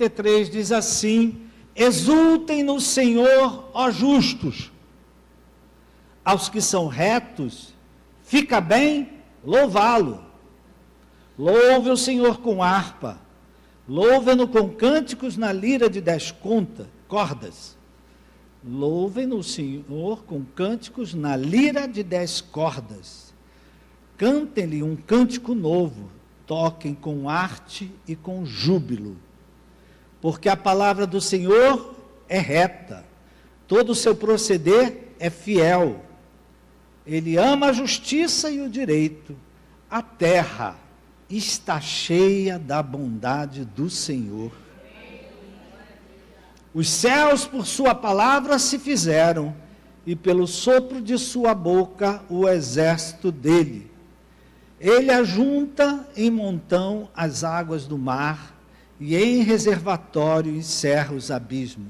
33 diz assim: exultem no Senhor, ó justos. Aos que são retos, fica bem louvá-lo. Louve o Senhor com harpa, louve-no com cânticos na lira de 10 cordas. Louvem o Senhor com cânticos na lira de 10 cordas. Cantem-lhe um cântico novo, toquem com arte e com júbilo. Porque a palavra do Senhor é reta, todo o seu proceder é fiel. Ele ama a justiça e o direito. A terra está cheia da bondade do Senhor. Os céus por sua palavra se fizeram, e pelo sopro de sua boca o exército dele. Ele ajunta em montão as águas do mar, e em reservatório encerra os abismos.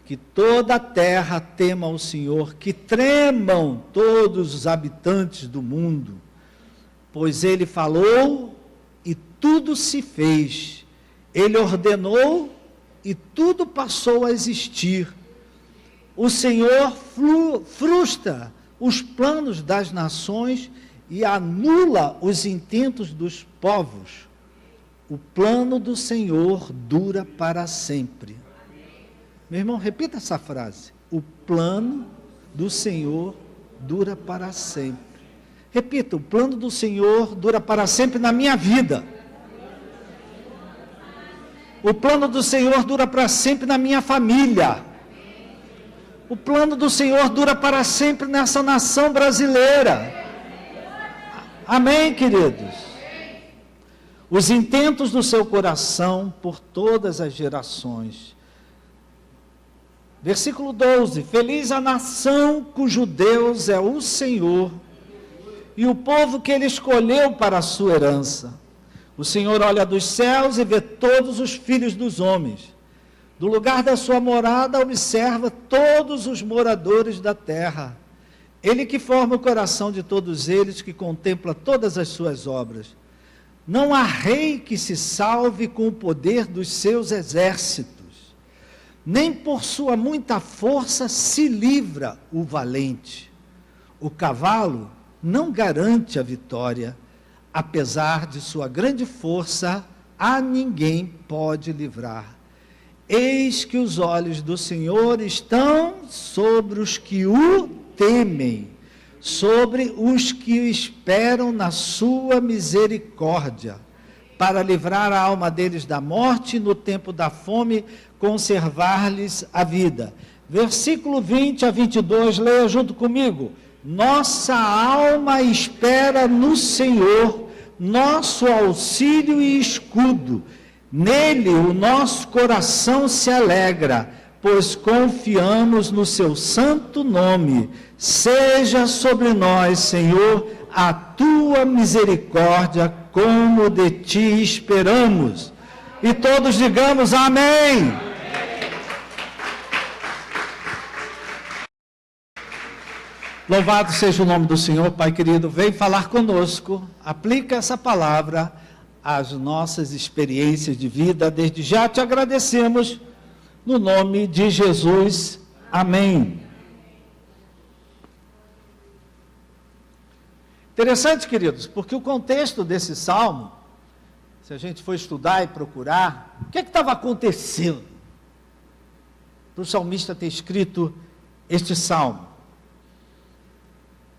Que toda a terra tema o Senhor, que tremam todos os habitantes do mundo, pois ele falou e tudo se fez, ele ordenou e tudo passou a existir. O Senhor frustra os planos das nações e anula os intentos dos povos. O plano do Senhor dura para sempre. Meu irmão, repita essa frase. O plano do Senhor dura para sempre. Repita, o plano do Senhor dura para sempre na minha vida. O plano do Senhor dura para sempre na minha família. O plano do Senhor dura para sempre nessa nação brasileira. Amém, queridos? Os intentos do seu coração por todas as gerações. Versículo 12: feliz a nação cujo Deus é o Senhor, e o povo que ele escolheu para a sua herança. O Senhor olha dos céus e vê todos os filhos dos homens. Do lugar da sua morada observa todos os moradores da terra. Ele que forma o coração de todos eles, que contempla todas as suas obras. Não há rei que se salve com o poder dos seus exércitos, nem por sua muita força se livra o valente. O cavalo não garante a vitória, apesar de sua grande força, a ninguém pode livrar. Eis que os olhos do Senhor estão sobre os que o temem, sobre os que esperam na sua misericórdia, para livrar a alma deles da morte e no tempo da fome conservar-lhes a vida. Versículo 20 a 22, leia junto comigo. Nossa alma espera no Senhor, nosso auxílio e escudo. Nele o nosso coração se alegra, pois confiamos no seu santo nome. Seja sobre nós, Senhor, a tua misericórdia, como de ti esperamos. E todos digamos amém. Louvado seja o nome do Senhor. Pai querido, vem falar conosco, aplica essa palavra às nossas experiências de vida. Desde já te agradecemos, no nome de Jesus, amém. Interessante, queridos, porque o contexto desse salmo, se a gente for estudar e procurar, o que estava acontecendo para o salmista ter escrito este salmo?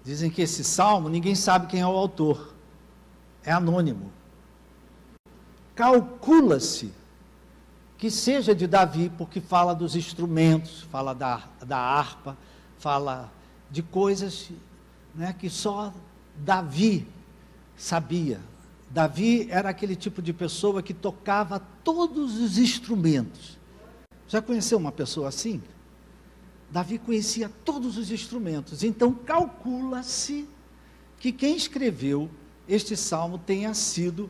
Dizem que esse salmo, ninguém sabe quem é o autor, é anônimo. Calcula-se que seja de Davi, porque fala dos instrumentos, fala da harpa, fala de coisas, né, que só Davi sabia. Davi era aquele tipo de pessoa que tocava todos os instrumentos. Já conheceu uma pessoa assim? Davi conhecia todos os instrumentos. Então calcula-se que quem escreveu este salmo tenha sido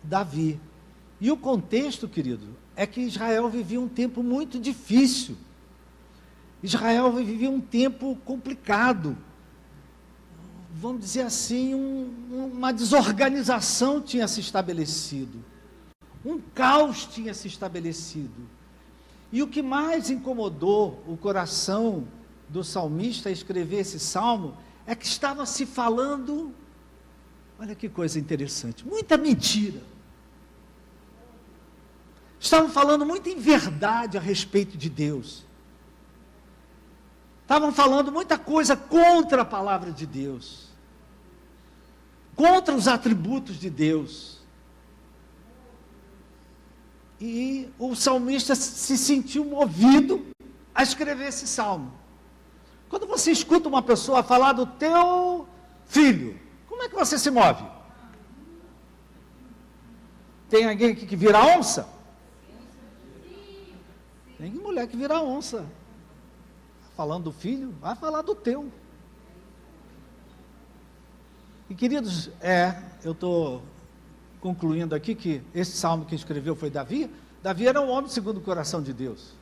Davi. E o contexto, querido, é que Israel vivia um tempo muito difícil. Israel vivia um tempo complicado. Vamos dizer assim, uma desorganização tinha se estabelecido. Um caos tinha se estabelecido. E o que mais incomodou o coração do salmista a escrever esse salmo é que estava se falando, olha que coisa interessante, muita mentira. Estavam falando muita inverdade a respeito de Deus. Estavam falando muita coisa contra a palavra de Deus, contra os atributos de Deus. E o salmista se sentiu movido a escrever esse salmo. Quando você escuta uma pessoa falar do teu filho, como é que você se move? Tem alguém aqui que vira onça? Tem mulher que vira onça. Falando do filho, vai falar do teu. E queridos, eu estou concluindo aqui que esse salmo que escreveu foi Davi. Davi era um homem segundo o coração de Deus.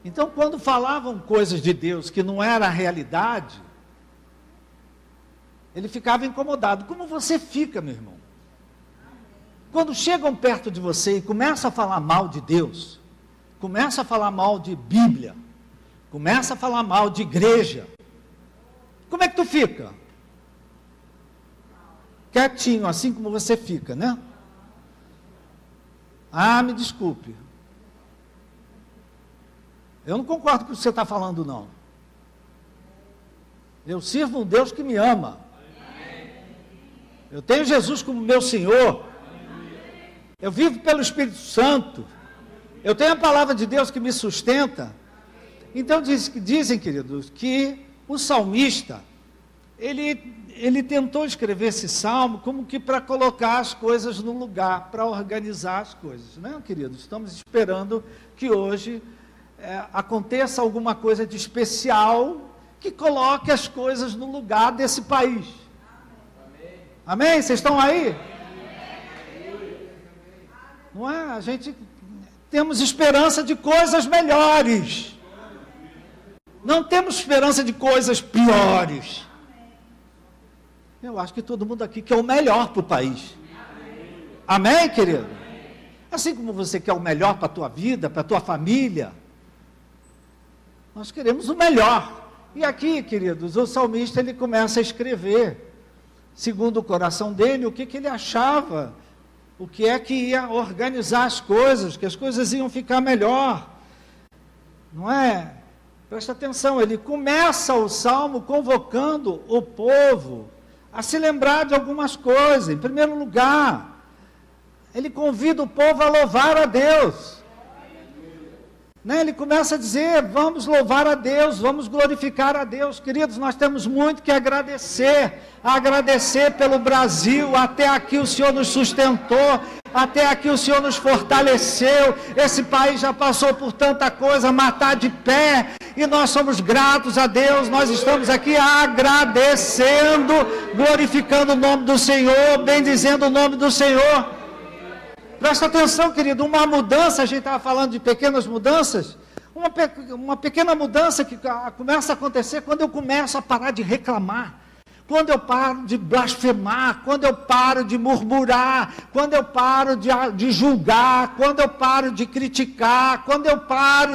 Então, quando falavam coisas de Deus que não era a realidade, ele ficava incomodado. Como você fica, meu irmão? Quando chegam perto de você e começam a falar mal de Deus, começam a falar mal de Bíblia, começa a falar mal de igreja, como é que tu fica? Quietinho, assim como você fica, né? Ah, me desculpe. Eu não concordo com o que você está falando, não. Eu sirvo um Deus que me ama. Eu tenho Jesus como meu Senhor. Eu vivo pelo Espírito Santo. Eu tenho a palavra de Deus que me sustenta. Então dizem, queridos, que o salmista, ele tentou escrever esse salmo como que para colocar as coisas no lugar, para organizar as coisas, né, queridos? Estamos esperando que hoje aconteça alguma coisa de especial que coloque as coisas no lugar desse país. Amém? Vocês estão aí? Não é? A gente temos esperança de coisas melhores. Não temos esperança de coisas piores. Eu acho que todo mundo aqui quer o melhor para o país. Amém, querido? Assim como você quer o melhor para a tua vida, para a tua família, nós queremos o melhor. E aqui, queridos, o salmista ele começa a escrever, segundo o coração dele, o que ele achava, o que é que ia organizar as coisas, que as coisas iam ficar melhor. Não é? Presta atenção, ele começa o salmo convocando o povo a se lembrar de algumas coisas. Em primeiro lugar, ele convida o povo a louvar a Deus. Né? Ele começa a dizer, vamos louvar a Deus, vamos glorificar a Deus. Queridos, nós temos muito que agradecer pelo Brasil. Até aqui o Senhor nos sustentou, até aqui o Senhor nos fortaleceu. Esse país já passou por tanta coisa, matar de pé, e nós somos gratos a Deus. Nós estamos aqui agradecendo, glorificando o nome do Senhor, bendizendo o nome do Senhor. Presta atenção, querido, uma mudança, a gente estava falando de pequenas mudanças, uma pequena mudança que começa a acontecer quando eu começo a parar de reclamar, quando eu paro de blasfemar, quando eu paro de murmurar, quando eu paro de julgar, quando eu paro de criticar, quando eu paro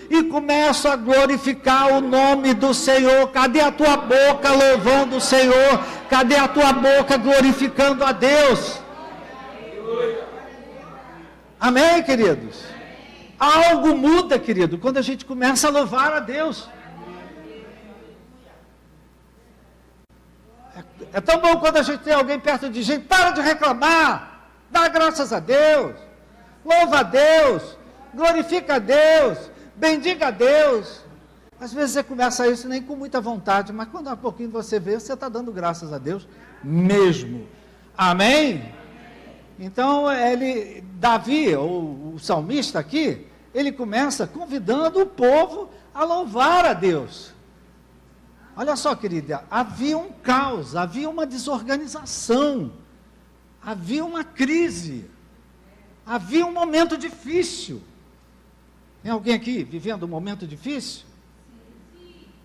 e começo a glorificar o nome do Senhor. Cadê a tua boca louvando o Senhor? Cadê a tua boca glorificando a Deus? Amém, queridos? Algo muda, querido, quando a gente começa a louvar a Deus. É tão bom quando a gente tem alguém perto de gente, para de reclamar, dá graças a Deus, louva a Deus, glorifica a Deus, bendiga a Deus. Às vezes você começa isso nem com muita vontade, mas quando há pouquinho você vê, você está dando graças a Deus mesmo. Amém? Então, Davi, o salmista aqui, ele começa convidando o povo a louvar a Deus. Olha só, querida, havia um caos, havia uma desorganização, havia uma crise, havia um momento difícil. Tem alguém aqui vivendo um momento difícil?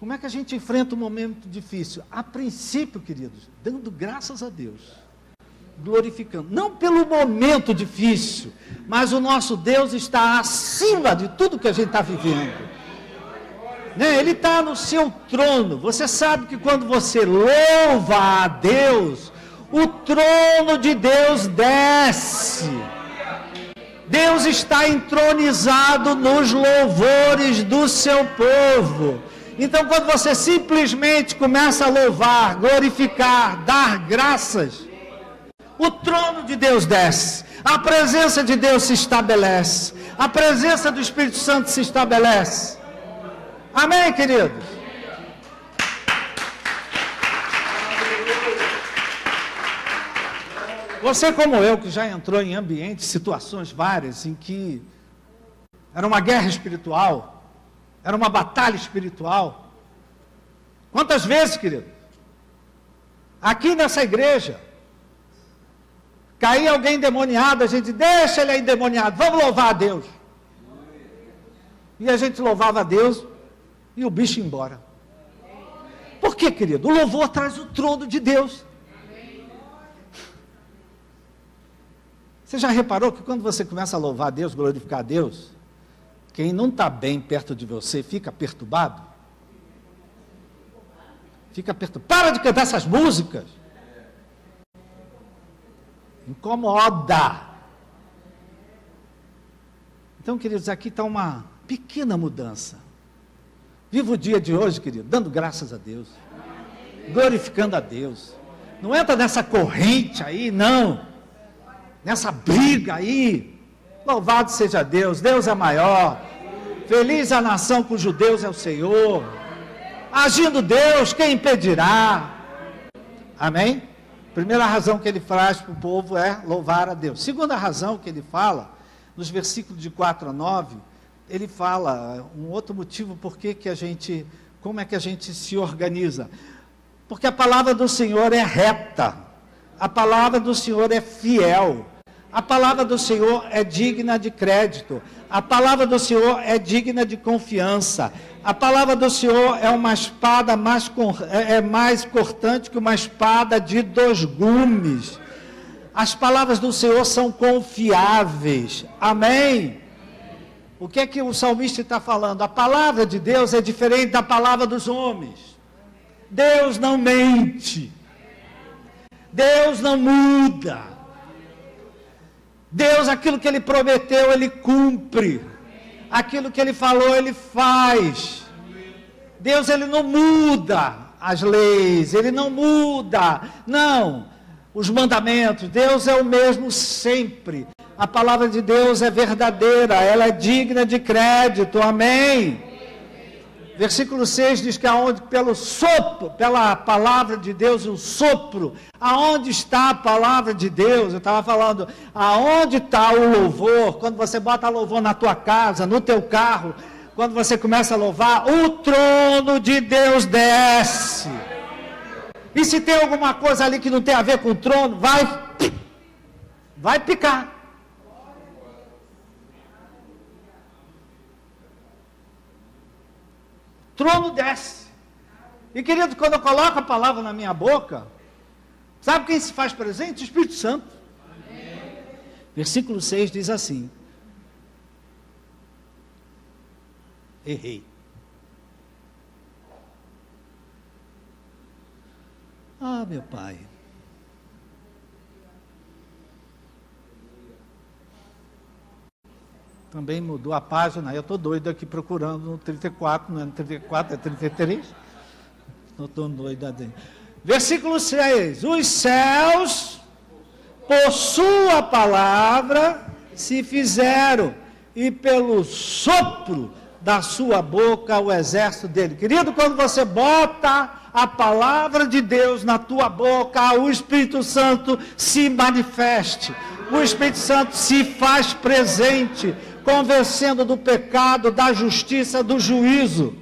Como é que a gente enfrenta um momento difícil? A princípio, queridos, dando graças a Deus. glorificando. Não pelo momento difícil, mas o nosso Deus está acima de tudo que a gente está vivendo. Né? Ele está no seu trono. Você sabe que quando você louva a Deus, o trono de Deus desce. Deus está entronizado nos louvores do seu povo. Então, quando você simplesmente começa a louvar, glorificar, dar graças, o trono de Deus desce, a presença de Deus se estabelece, a presença do Espírito Santo se estabelece. Amém, queridos? Você, como eu, que já entrou em ambientes, situações várias, em que era uma guerra espiritual, era uma batalha espiritual. Quantas vezes, querido? Aqui nessa igreja, caía alguém endemoniado, a gente, deixa ele aí endemoniado, vamos louvar a Deus. E a gente louvava a Deus e o bicho ia embora. Por quê, querido? O louvor traz o trono de Deus. Você já reparou que quando você começa a louvar a Deus, glorificar a Deus, quem não está bem perto de você fica perturbado? Fica perturbado. Para de cantar essas músicas. Incomoda. Então, queridos, aqui está uma pequena mudança. Viva o dia de hoje, querido, dando graças a Deus, glorificando a Deus. Não entra nessa corrente aí, não. Nessa briga aí. Louvado seja Deus, Deus é maior. Feliz a nação cujo Deus é o Senhor. Agindo Deus, quem impedirá? Amém? Primeira razão que ele traz para o povo é louvar a Deus. Segunda razão que ele fala, nos versículos de 4 a 9, ele fala um outro motivo como é que a gente se organiza. Porque a palavra do Senhor é reta, a palavra do Senhor é fiel, a palavra do Senhor é digna de crédito, a palavra do Senhor é digna de confiança, a palavra do Senhor é uma espada mais cortante que uma espada de 2 gumes. As palavras do Senhor são confiáveis. Amém? O que é que o salmista está falando? A palavra de Deus é diferente da palavra dos homens. Deus não mente. Deus não muda. Deus, aquilo que Ele prometeu, Ele cumpre. Aquilo que Ele falou, Ele faz. Deus, Ele não muda as leis, Ele não muda, não, os mandamentos. Deus é o mesmo sempre. A palavra de Deus é verdadeira, ela é digna de crédito, amém? Versículo 6 diz que aonde, pelo sopro, pela palavra de Deus, o sopro, aonde está a palavra de Deus? Eu estava falando, aonde está o louvor? Quando você bota louvor na tua casa, no teu carro, quando você começa a louvar, o trono de Deus desce. E se tem alguma coisa ali que não tem a ver com o trono, vai picar. Trono desce. E querido, quando eu coloco a palavra na minha boca, sabe quem se faz presente? O Espírito Santo. Amém. Versículo 6 diz assim: errei. Ah, meu Pai. Também mudou a página, eu estou doido aqui procurando no 34, não é no 34, é 33. Não estou doido assim. Versículo 6, os céus, por sua palavra, se fizeram, e pelo sopro da sua boca, o exército dele. Querido, quando você bota a palavra de Deus na tua boca, o Espírito Santo se manifeste, o Espírito Santo se faz presente, convencendo do pecado, da justiça, do juízo.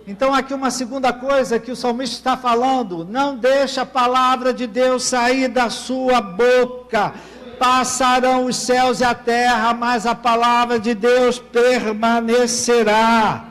Então aqui uma segunda coisa que o salmista está falando: não deixa a palavra de Deus sair da sua boca. Passarão os céus e a terra, mas a palavra de Deus permanecerá.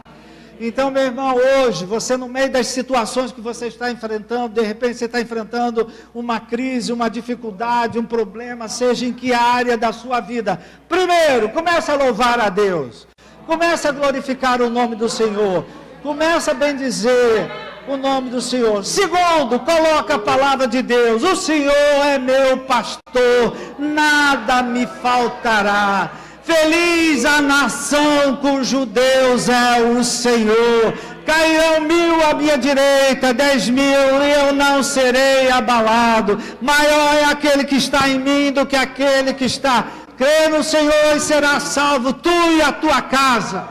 Então, meu irmão, hoje, você no meio das situações que você está enfrentando, de repente você está enfrentando uma crise, uma dificuldade, um problema, seja em que área da sua vida. Primeiro, comece a louvar a Deus. Comece a glorificar o nome do Senhor. Comece a bendizer o nome do Senhor. Segundo, coloca a palavra de Deus. O Senhor é meu pastor, nada me faltará. Feliz a nação cujo Deus é o Senhor. Cairão 1000 à minha direita, 10.000, e eu não serei abalado. Maior é aquele que está em mim do que aquele que está. Crê no Senhor e será salvo, tu e a tua casa.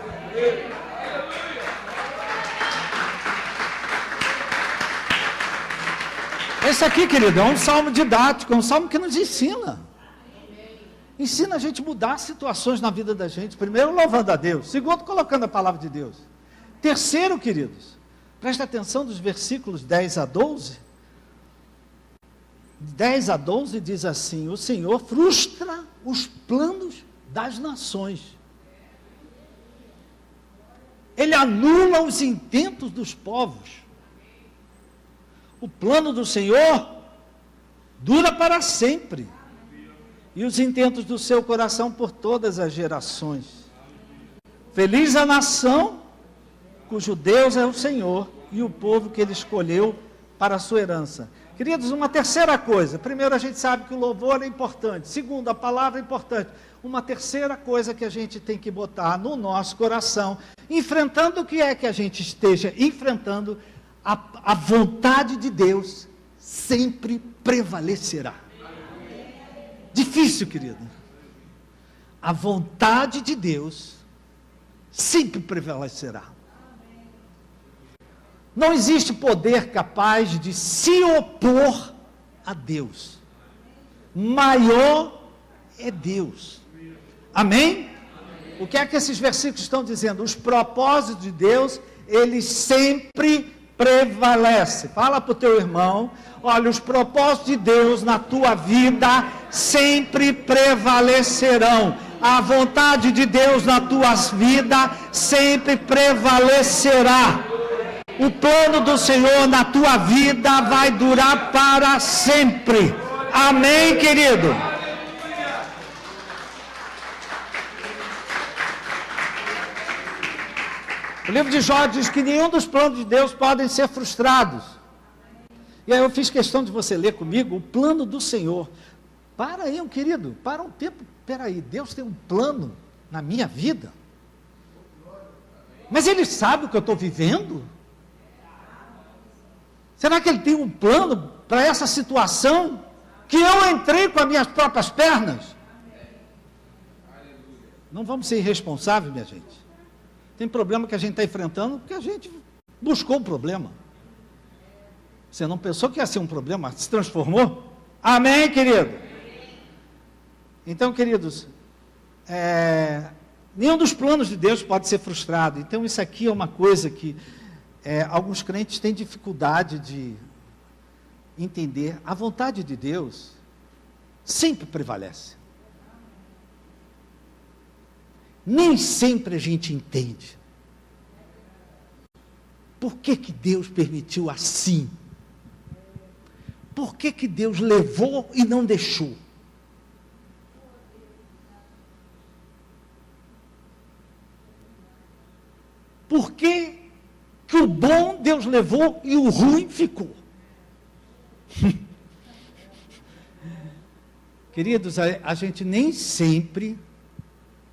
Esse aqui, querido, é um salmo didático, é um salmo que nos ensina. Ensina a gente a mudar situações na vida da gente. Primeiro, louvando a Deus. Segundo, colocando a palavra de Deus. Terceiro, queridos, presta atenção dos versículos 10 a 12. 10 a 12 diz assim: o Senhor frustra os planos das nações. Ele anula os intentos dos povos. O plano do Senhor dura para sempre. E os intentos do seu coração por todas as gerações. Feliz a nação cujo Deus é o Senhor e o povo que ele escolheu para a sua herança. Queridos, uma terceira coisa. Primeiro, a gente sabe que o louvor é importante. Segundo, a palavra é importante. Uma terceira coisa que a gente tem que botar no nosso coração, enfrentando o que é que a gente esteja enfrentando, a vontade de Deus sempre prevalecerá. Difícil, querido. A vontade de Deus sempre prevalecerá. Não existe poder capaz de se opor a Deus. Maior é Deus. Amém? O que é que esses versículos estão dizendo? Os propósitos de Deus, eles sempre prevalecem. Fala para o teu irmão: olha, os propósitos de Deus na tua vida sempre prevalecerão. A vontade de Deus na tua vida sempre prevalecerá. O plano do Senhor na tua vida vai durar para sempre. Amém, querido? O livro de Jó diz que nenhum dos planos de Deus podem ser frustrados. E aí eu fiz questão de você ler comigo o plano do Senhor. Para aí, querido, para um tempo. Espera aí, Deus tem um plano na minha vida? Mas Ele sabe o que eu estou vivendo? Será que Ele tem um plano para essa situação que eu entrei com as minhas próprias pernas? Não vamos ser irresponsáveis, minha gente. Tem problema que a gente está enfrentando porque a gente buscou o problema. Você não pensou que ia ser um problema, se transformou? Amém, querido? Então, queridos, nenhum dos planos de Deus pode ser frustrado. Então, isso aqui é uma coisa que alguns crentes têm dificuldade de entender. A vontade de Deus sempre prevalece. Nem sempre a gente entende. Por que que Deus permitiu assim? Por que que Deus levou e não deixou? Por que que o bom Deus levou e o ruim ficou? Queridos, a gente nem sempre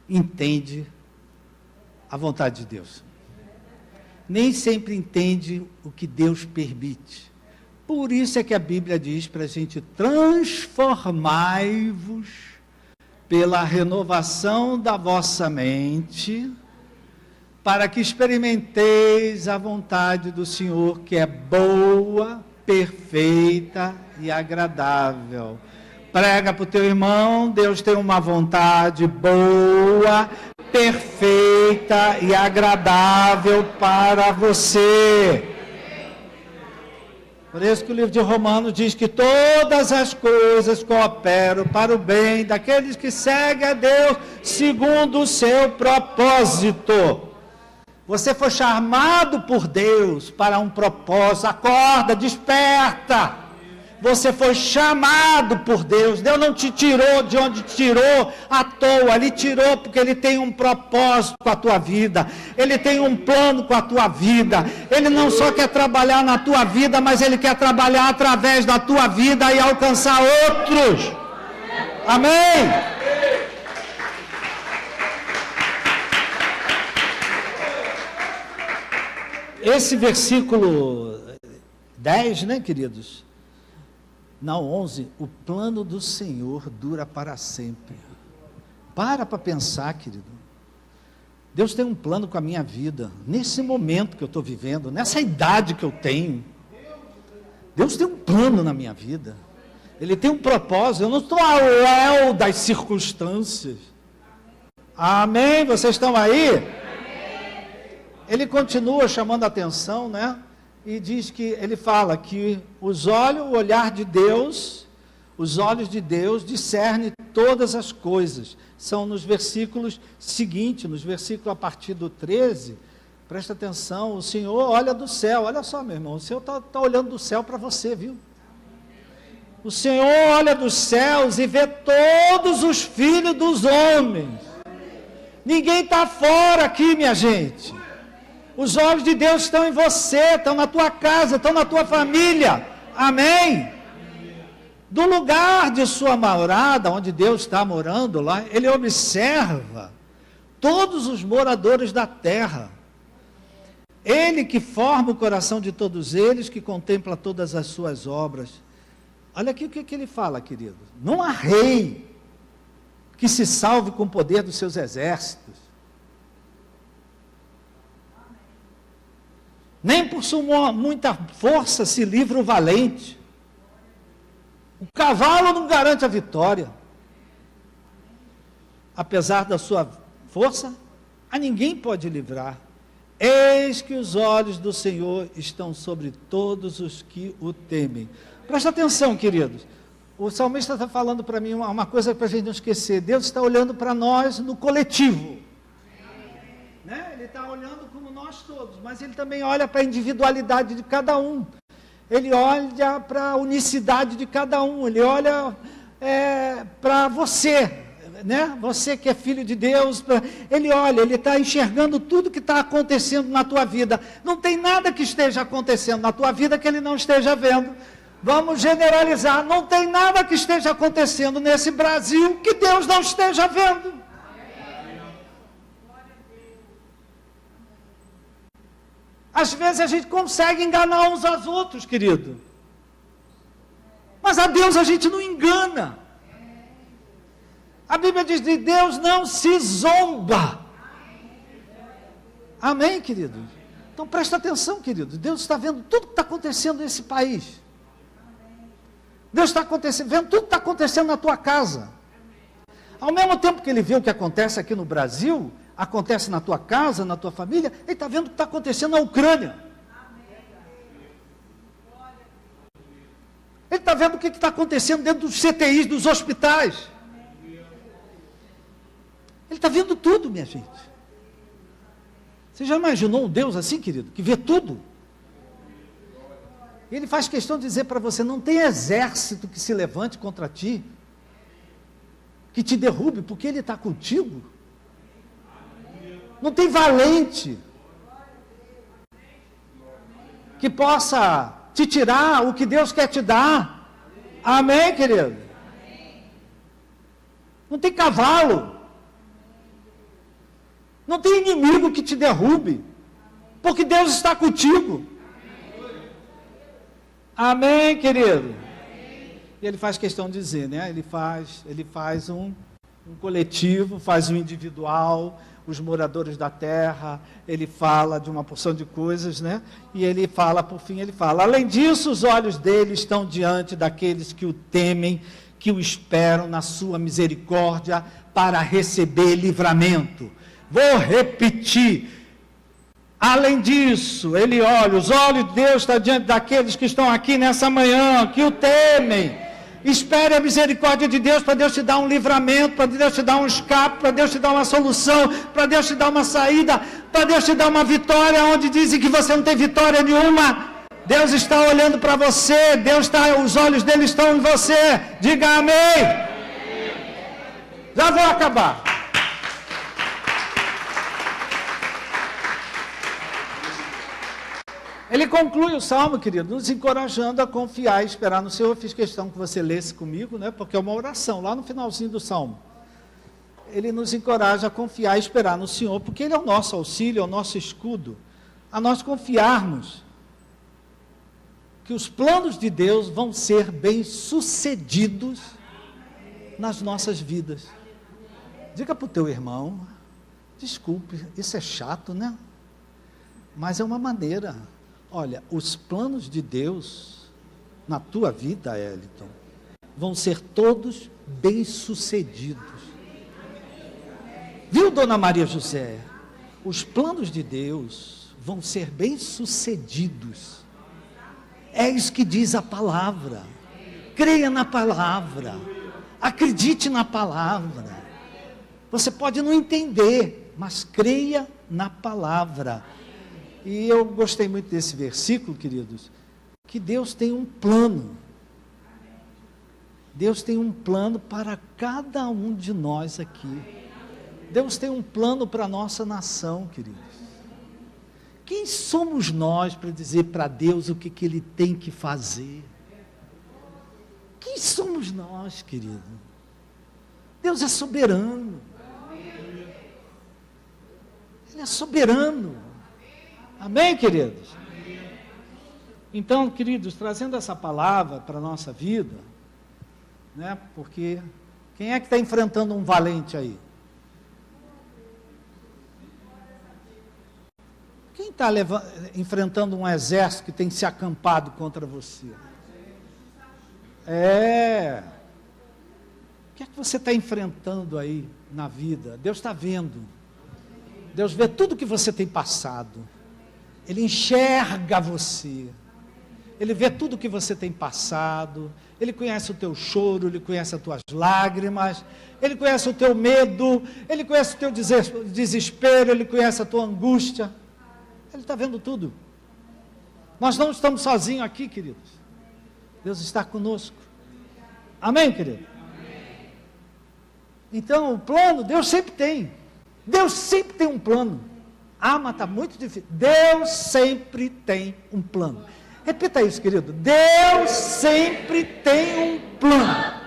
entende a vontade de Deus. Nem sempre entende o que Deus permite. Por isso é que a Bíblia diz para a gente: transformai-vos pela renovação da vossa mente, para que experimenteis a vontade do Senhor, que é boa, perfeita e agradável. Prega para o teu irmão: Deus tem uma vontade boa, perfeita e agradável para você. Por isso que o livro de Romanos diz que todas as coisas cooperam para o bem daqueles que seguem a Deus segundo o seu propósito. Você foi chamado por Deus para um propósito. Acorda, desperta. Você foi chamado por Deus. Deus não te tirou de onde te tirou à toa. Ele tirou porque Ele tem um propósito com a tua vida. Ele tem um plano com a tua vida. Ele não só quer trabalhar na tua vida, mas Ele quer trabalhar através da tua vida e alcançar outros. Amém? Esse versículo 10, né, queridos? Não, 11. O plano do Senhor dura para sempre. Para pensar, querido. Deus tem um plano com a minha vida. Nesse momento que eu estou vivendo, nessa idade que eu tenho. Deus tem um plano na minha vida. Ele tem um propósito. Eu não estou ao léu das circunstâncias. Amém? Vocês estão aí? Ele continua chamando a atenção, né? E diz que, ele fala que o olhar de Deus, os olhos de Deus discernem todas as coisas. São nos versículos seguintes, nos versículos a partir do 13, presta atenção, o Senhor olha do céu, olha só, meu irmão, o Senhor está olhando do céu para você, viu? O Senhor olha dos céus e vê todos os filhos dos homens. Ninguém está fora aqui, minha gente. Os olhos de Deus estão em você, estão na tua casa, estão na tua família. Amém? Do lugar de sua morada, onde Deus está morando lá, Ele observa todos os moradores da terra. Ele que forma o coração de todos eles, que contempla todas as suas obras. Olha aqui o que ele fala, querido. Não há rei que se salve com o poder dos seus exércitos. Nem por sua muita força se livra o valente. O cavalo não garante a vitória. Apesar da sua força, a ninguém pode livrar. Eis que os olhos do Senhor estão sobre todos os que o temem. Presta atenção, queridos. O salmista está falando para mim uma coisa para a gente não esquecer. Deus está olhando para nós no coletivo. Né? Ele está olhando como nós todos, mas Ele também olha para a individualidade de cada um. Ele olha para a unicidade de cada um. Ele olha para você, né? Você que é filho de Deus. Ele olha, Ele está enxergando tudo que está acontecendo na tua vida. Não tem nada que esteja acontecendo na tua vida que Ele não esteja vendo. Vamos generalizar, não tem nada que esteja acontecendo nesse Brasil que Deus não esteja vendo. Às vezes a gente consegue enganar uns aos outros, querido. Mas a Deus a gente não engana. A Bíblia diz que Deus não se zomba. Amém, querido? Então presta atenção, querido. Deus está vendo tudo que está acontecendo nesse país. Deus está vendo tudo que está acontecendo na tua casa. Ao mesmo tempo que Ele vê o que acontece aqui no Brasil, acontece na tua casa, na tua família, Ele está vendo o que está acontecendo na Ucrânia. Ele está vendo o que está acontecendo dentro dos CTIs, dos hospitais. Ele está vendo tudo, minha gente. Você já imaginou um Deus assim, querido, que vê tudo? Ele faz questão de dizer para você, não tem exército que se levante contra ti, que te derrube, porque Ele está contigo. Não tem valente que possa te tirar o que Deus quer te dar. Amém, querido? Não tem cavalo. Não tem inimigo que te derrube, porque Deus está contigo. Amém, querido? E Ele faz questão de dizer, né? Ele faz um coletivo, faz um individual, os moradores da terra, Ele fala de uma porção de coisas, né? E Ele fala, por fim, Ele fala, além disso, os olhos dele estão diante daqueles que o temem, que o esperam na sua misericórdia para receber livramento. Vou repetir. Além disso, Ele olha, os olhos de Deus estão diante daqueles que estão aqui nessa manhã, que o temem. Espere a misericórdia de Deus, para Deus te dar um livramento, para Deus te dar um escape, para Deus te dar uma solução, para Deus te dar uma saída, para Deus te dar uma vitória onde dizem que você não tem vitória nenhuma. Deus está olhando para você, os olhos dele estão em você. Diga amém. Já vou acabar. Ele conclui o salmo, querido, nos encorajando a confiar e esperar no Senhor. Eu fiz questão que você lesse comigo, né? Porque é uma oração, lá no finalzinho do salmo. Ele nos encoraja a confiar e esperar no Senhor, porque Ele é o nosso auxílio, é o nosso escudo, a nós confiarmos que os planos de Deus vão ser bem-sucedidos nas nossas vidas. Diga para o teu irmão, desculpe, isso é chato, né? Mas é uma maneira. Olha, os planos de Deus na tua vida, Eliton, vão ser todos bem-sucedidos. Viu, dona Maria José? Os planos de Deus vão ser bem-sucedidos. É isso que diz a palavra. Creia na palavra. Acredite na palavra. Você pode não entender, mas creia na palavra. E eu gostei muito desse versículo, queridos, que Deus tem um plano. Deus tem um plano para cada um de nós aqui. Deus tem um plano para a nossa nação, queridos. Quem somos nós para dizer para Deus o que Ele tem que fazer? Quem somos nós, querido? Deus é soberano. Ele é soberano. Amém, queridos? Então, queridos, trazendo essa palavra para a nossa vida, né? Porque quem é que está enfrentando um valente aí? Quem está enfrentando um exército que tem se acampado contra você? O que é que você está enfrentando aí na vida? Deus está vendo. Deus vê tudo que você tem passado. Ele enxerga você. Ele vê tudo que você tem passado. Ele conhece o teu choro, Ele conhece as tuas lágrimas, Ele conhece o teu medo, Ele conhece o teu desespero, Ele conhece a tua angústia. Ele está vendo tudo. Nós não estamos sozinhos aqui, queridos. Deus está conosco. Amém, querido? Amém. Então, o plano, Deus sempre tem. Deus sempre tem um plano. Ah, mas está muito difícil. Deus sempre tem um plano. Repita isso, querido. Deus sempre tem um plano.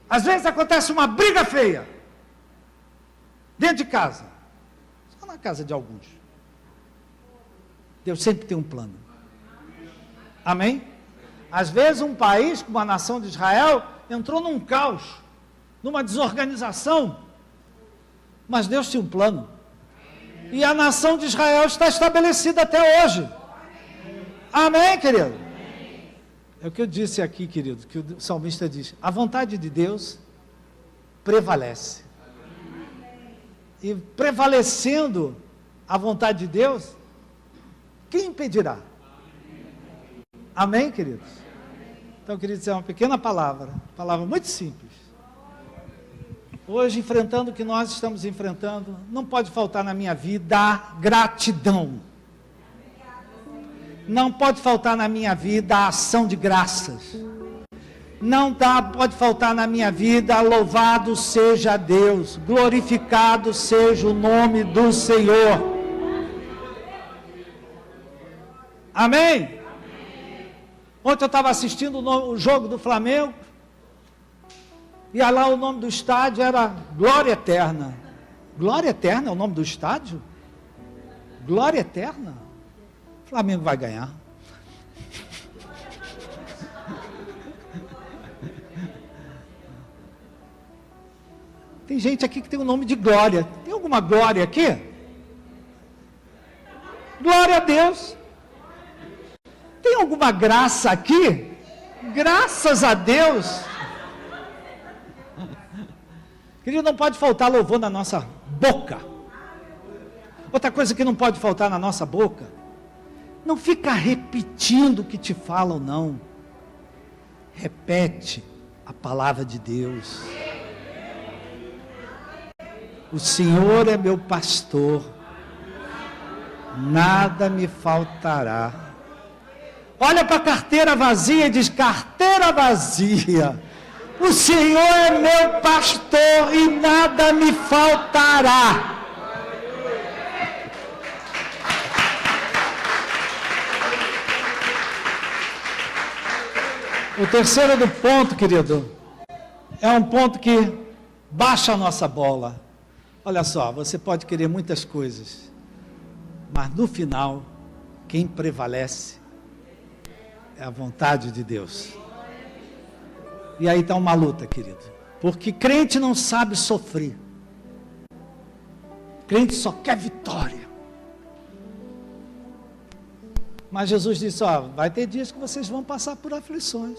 Às vezes acontece uma briga feia dentro de casa. Só na casa de alguns. Deus sempre tem um plano. Amém? Às vezes um país, como a nação de Israel, entrou num caos, numa desorganização. Mas Deus tinha um plano. E a nação de Israel está estabelecida até hoje. Amém, querido? É o que eu disse aqui, querido, que o salmista diz: a vontade de Deus prevalece. E prevalecendo a vontade de Deus, quem impedirá? Amém, queridos? Então, queridos, é uma pequena palavra muito simples. Hoje, enfrentando o que nós estamos enfrentando, não pode faltar na minha vida a gratidão. Não pode faltar na minha vida a ação de graças. Pode faltar na minha vida, louvado seja Deus, glorificado seja o nome do Senhor. Amém? Ontem eu estava assistindo o jogo do Flamengo. E lá o nome do estádio era Glória Eterna. Glória Eterna é o nome do estádio? Glória Eterna? O Flamengo vai ganhar. Tem gente aqui que tem o nome de Glória. Tem alguma glória aqui? Glória a Deus. Tem alguma graça aqui? Graças a Deus. Querido, não pode faltar louvor na nossa boca. Outra coisa que não pode faltar na nossa boca, não fica repetindo o que te falam, não. Repete a palavra de Deus. O Senhor é meu pastor, nada me faltará. Olha para a carteira vazia e diz: carteira vazia, o Senhor é meu pastor e nada me faltará. O terceiro do ponto, querido, é um ponto que baixa a nossa bola. Olha só, você pode querer muitas coisas, mas no final, quem prevalece é a vontade de Deus. E aí está uma luta, querido, porque crente não sabe sofrer, crente só quer vitória. Mas Jesus disse: ó, vai ter dias que vocês vão passar por aflições.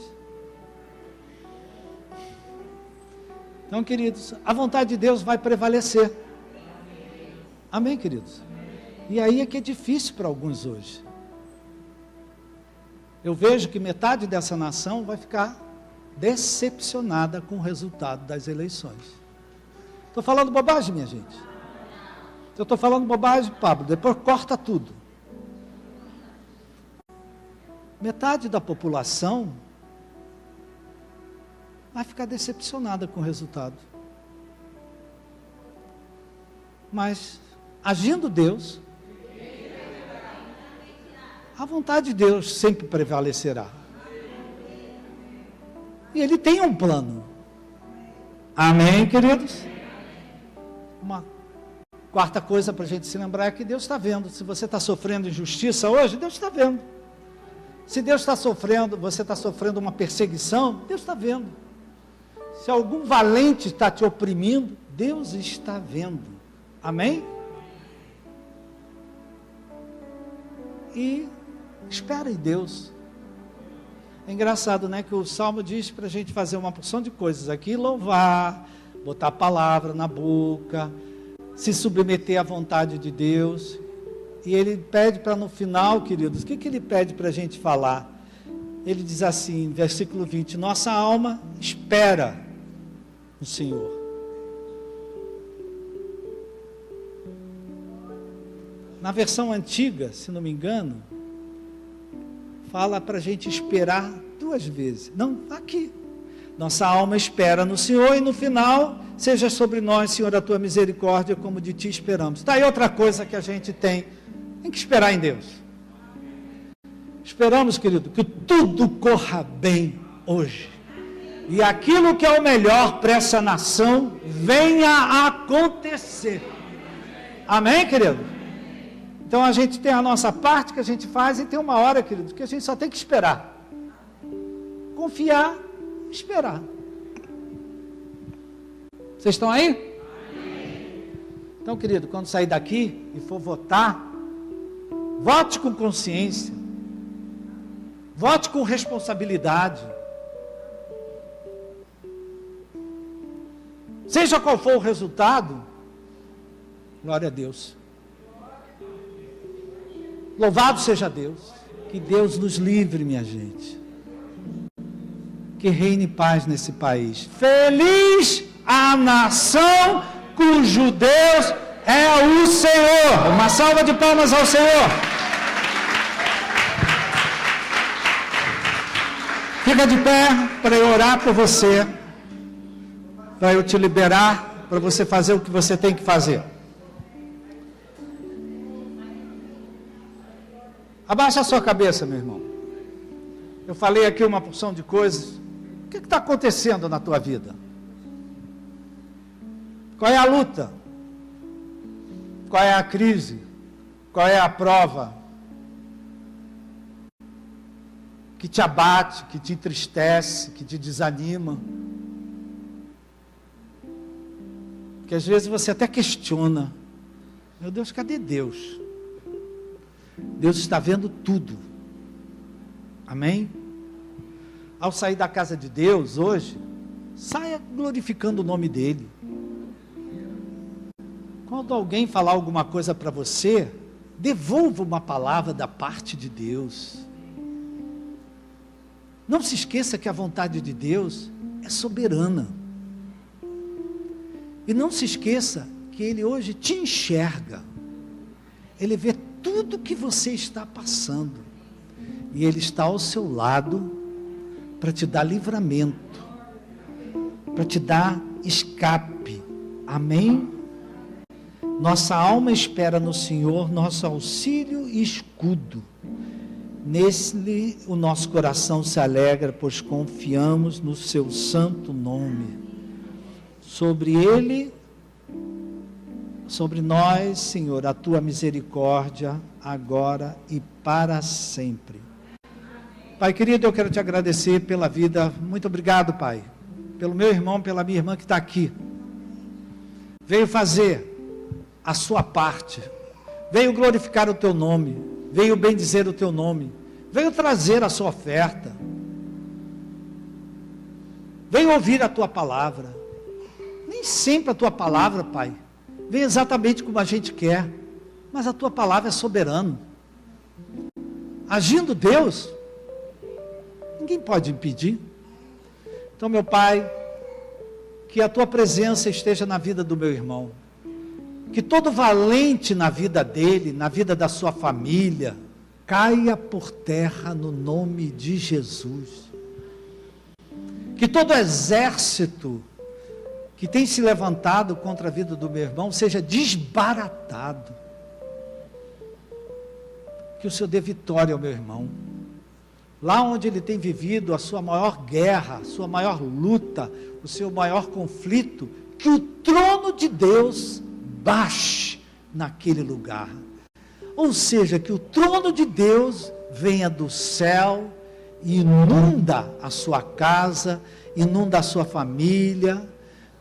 Então, queridos, a vontade de Deus vai prevalecer. Amém, queridos? E aí é que é difícil para alguns hoje. Eu vejo que metade dessa nação vai ficar decepcionada com o resultado das eleições. Estou falando bobagem, minha gente? Se eu estou falando bobagem, Pablo, depois corta tudo. Metade da população vai ficar decepcionada com o resultado. Mas, agindo Deus, a vontade de Deus sempre prevalecerá. E Ele tem um plano. Amém, queridos? Uma quarta coisa para a gente se lembrar é que Deus está vendo. Se você está sofrendo injustiça hoje, Deus está vendo. Se Deus está sofrendo, você está sofrendo uma perseguição, Deus está vendo. Se algum valente está te oprimindo, Deus está vendo. Amém? E espera em Deus. É engraçado, né, que o Salmo diz para a gente fazer uma porção de coisas aqui: louvar, botar a palavra na boca, se submeter à vontade de Deus. E ele pede para no final, queridos, o que ele pede para a gente falar? Ele diz assim, versículo 20: nossa alma espera no Senhor. Na versão antiga, se não me engano, fala para a gente esperar duas vezes. Não, aqui. Nossa alma espera no Senhor e no final, seja sobre nós, Senhor, a tua misericórdia, como de ti esperamos. Está aí outra coisa que a gente tem que esperar em Deus. Esperamos, querido, que tudo corra bem hoje. E aquilo que é o melhor para essa nação venha a acontecer. Amém, querido? Então a gente tem a nossa parte que a gente faz e tem uma hora, querido, que a gente só tem que esperar. Confiar, esperar. Vocês estão aí? Então, querido, quando sair daqui e for votar, vote com consciência. Vote com responsabilidade. Seja qual for o resultado, glória a Deus. Louvado seja Deus. Que Deus nos livre, minha gente. Que reine paz nesse país. Feliz a nação cujo Deus é o Senhor. Uma salva de palmas ao Senhor. Fica de pé para eu orar por você, para eu te liberar, para você fazer o que você tem que fazer. Abaixa a sua cabeça, meu irmão. Eu falei aqui uma porção de coisas. O que está acontecendo na tua vida? Qual é a luta? Qual é a crise? Qual é a prova? Que te abate, que te entristece, que te desanima. Que às vezes você até questiona: meu Deus, cadê Deus? Deus está vendo tudo. Amém? Ao sair da casa de Deus hoje, saia glorificando o nome dEle. Quando alguém falar alguma coisa para você, devolva uma palavra da parte de Deus. Não se esqueça que a vontade de Deus é soberana. E não se esqueça que que Ele hoje te enxerga. Ele vê tudo que você está passando. E Ele está ao seu lado para te dar livramento, para te dar escape. Amém? Nossa alma espera no Senhor, nosso auxílio e escudo. Nele o nosso coração se alegra, pois confiamos no seu santo nome. Sobre Ele, sobre nós, Senhor, a tua misericórdia, agora e para sempre. Pai querido, eu quero te agradecer pela vida. Muito obrigado, Pai, pelo meu irmão, pela minha irmã que está aqui. Veio fazer a sua parte, veio glorificar o teu nome, veio bendizer o teu nome, veio trazer a sua oferta, veio ouvir a tua palavra. Nem sempre a tua palavra, Pai, vem exatamente como a gente quer, mas a tua palavra é soberana. Agindo Deus, ninguém pode impedir. Então, meu Pai, que a tua presença esteja na vida do meu irmão, que todo valente na vida dele, na vida da sua família, caia por terra no nome de Jesus. Que todo exército que tem se levantado contra a vida do meu irmão seja desbaratado. Que o Senhor dê vitória ao meu irmão. Lá onde ele tem vivido a sua maior guerra, a sua maior luta, o seu maior conflito, que o trono de Deus baixe naquele lugar. Ou seja, que o trono de Deus venha do céu e inunda a sua casa, inunda a sua família.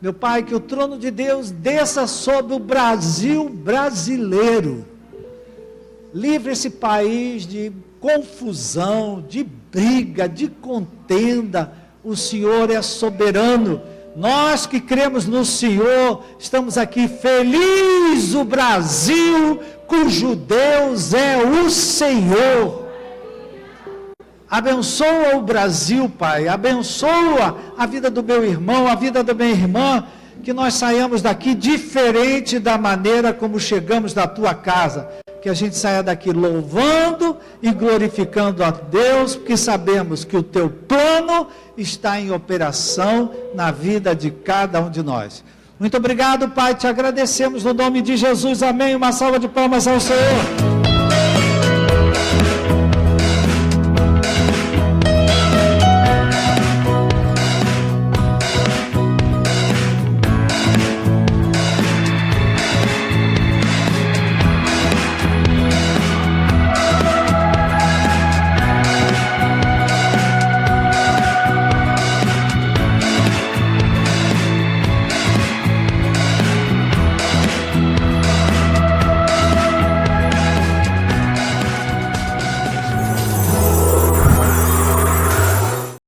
Meu Pai, que o trono de Deus desça sobre o Brasil brasileiro. Livre esse país de confusão, de briga, de contenda. O Senhor é soberano. Nós que cremos no Senhor, estamos aqui. Feliz o Brasil, cujo Deus é o Senhor. Abençoa o Brasil, Pai. Abençoa a vida do meu irmão, a vida da minha irmã. Que nós saiamos daqui diferente da maneira como chegamos da tua casa. Que a gente saia daqui louvando e glorificando a Deus, porque sabemos que o teu plano está em operação na vida de cada um de nós. Muito obrigado, Pai, te agradecemos no nome de Jesus, amém. Uma salva de palmas ao Senhor.